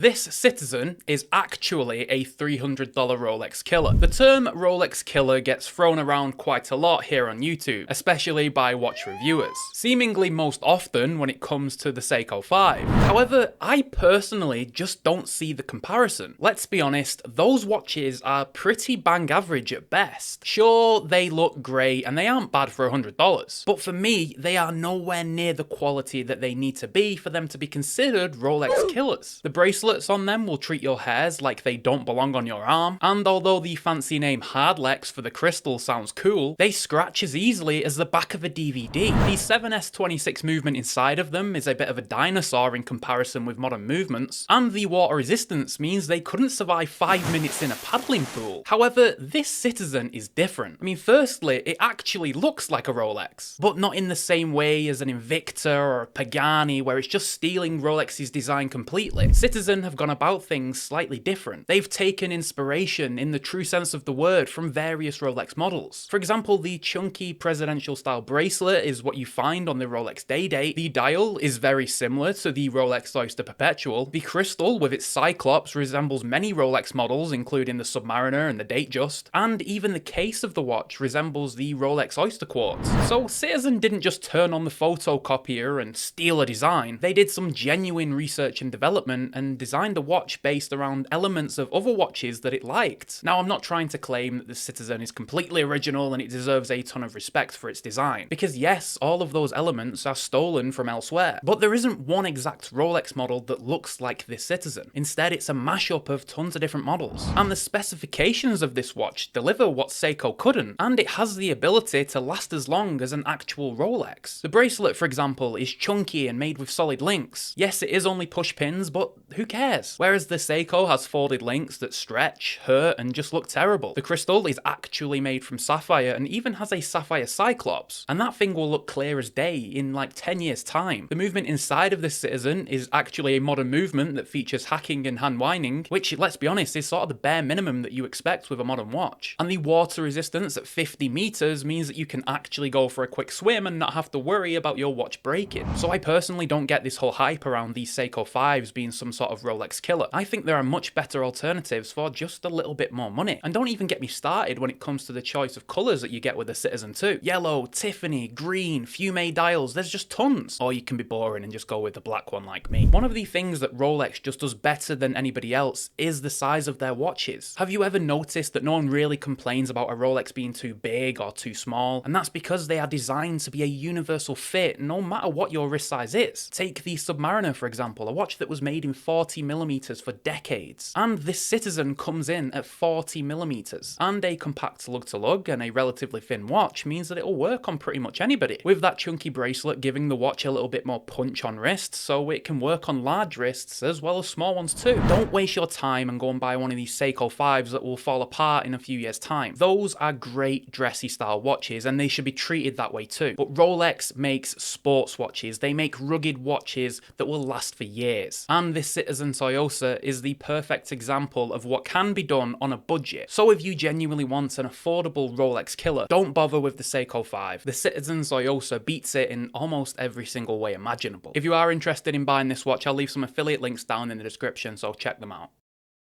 This Citizen is actually a $300 Rolex Killer. The term Rolex Killer gets thrown around quite a lot here on YouTube, especially by watch reviewers, seemingly most often when it comes to the Seiko 5. However, I personally just don't see the comparison. Let's be honest, those watches are pretty bang average at best. Sure, they look great and they aren't bad for $100, but for me, they are nowhere near the quality that they need to be for them to be considered Rolex Killers. The bracelets on them will treat your hairs like they don't belong on your arm, and although the fancy name Hardlex for the crystal sounds cool, they scratch as easily as the back of a DVD. The 7S26 movement inside of them is a bit of a dinosaur in comparison with modern movements, and the water resistance means they couldn't survive 5 minutes in a paddling pool. However, this Citizen is different. I mean, firstly, it actually looks like a Rolex, but not in the same way as an Invicta or a Pagani where it's just stealing Rolex's design completely. Citizen have gone about things slightly different. They've taken inspiration in the true sense of the word from various Rolex models. For example, the chunky presidential style bracelet is what you find on the Rolex Day-Date. The dial is very similar to the Rolex Oyster Perpetual. The crystal with its Cyclops resembles many Rolex models, including the Submariner and the Datejust, and even the case of the watch resembles the Rolex Oyster Quartz. So Citizen didn't just turn on the photocopier and steal a design. They did some genuine research and development and designed a watch based around elements of other watches that it liked. Now, I'm not trying to claim that the Citizen is completely original and it deserves a ton of respect for its design, because yes, all of those elements are stolen from elsewhere, but there isn't one exact Rolex model that looks like this Citizen. Instead, it's a mashup of tons of different models, and the specifications of this watch deliver what Seiko couldn't, and it has the ability to last as long as an actual Rolex. The bracelet, for example, is chunky and made with solid links. Yes, it is only push pins, but who cares? Whereas the Seiko has folded links that stretch, hurt, and just look terrible. The crystal is actually made from sapphire and even has a sapphire Cyclops, and that thing will look clear as day in like 10 years time. The movement inside of this Citizen is actually a modern movement that features hacking and hand winding, which, let's be honest, is sort of the bare minimum that you expect with a modern watch. And the water resistance at 50 meters means that you can actually go for a quick swim and not have to worry about your watch breaking. So I personally don't get this whole hype around these Seiko 5s being some sort of Rolex Killer. I think there are much better alternatives for just a little bit more money. And don't even get me started when it comes to the choice of colours that you get with the Citizen 2. Yellow, Tiffany, green, fume dials, there's just tons. Or you can be boring and just go with the black one like me. One of the things that Rolex just does better than anybody else is the size of their watches. Have you ever noticed that no one really complains about a Rolex being too big or too small? And that's because they are designed to be a universal fit no matter what your wrist size is. Take the Submariner, for example, a watch that was made in 40mm for decades. And this Citizen comes in at 40mm. And a compact lug-to-lug and a relatively thin watch means that it'll work on pretty much anybody, with that chunky bracelet giving the watch a little bit more punch on wrist, so it can work on large wrists as well as small ones too. Don't waste your time and go and buy one of these Seiko 5s that will fall apart in a few years' time. Those are great dressy style watches and they should be treated that way too. But Rolex makes sports watches. They make rugged watches that will last for years. And this Citizen Tsuyosa is the perfect example of what can be done on a budget. So if you genuinely want an affordable Rolex Killer, don't bother with the Seiko 5. The Citizen Tsuyosa beats it in almost every single way imaginable. If you are interested in buying this watch, I'll leave some affiliate links down in the description, so check them out.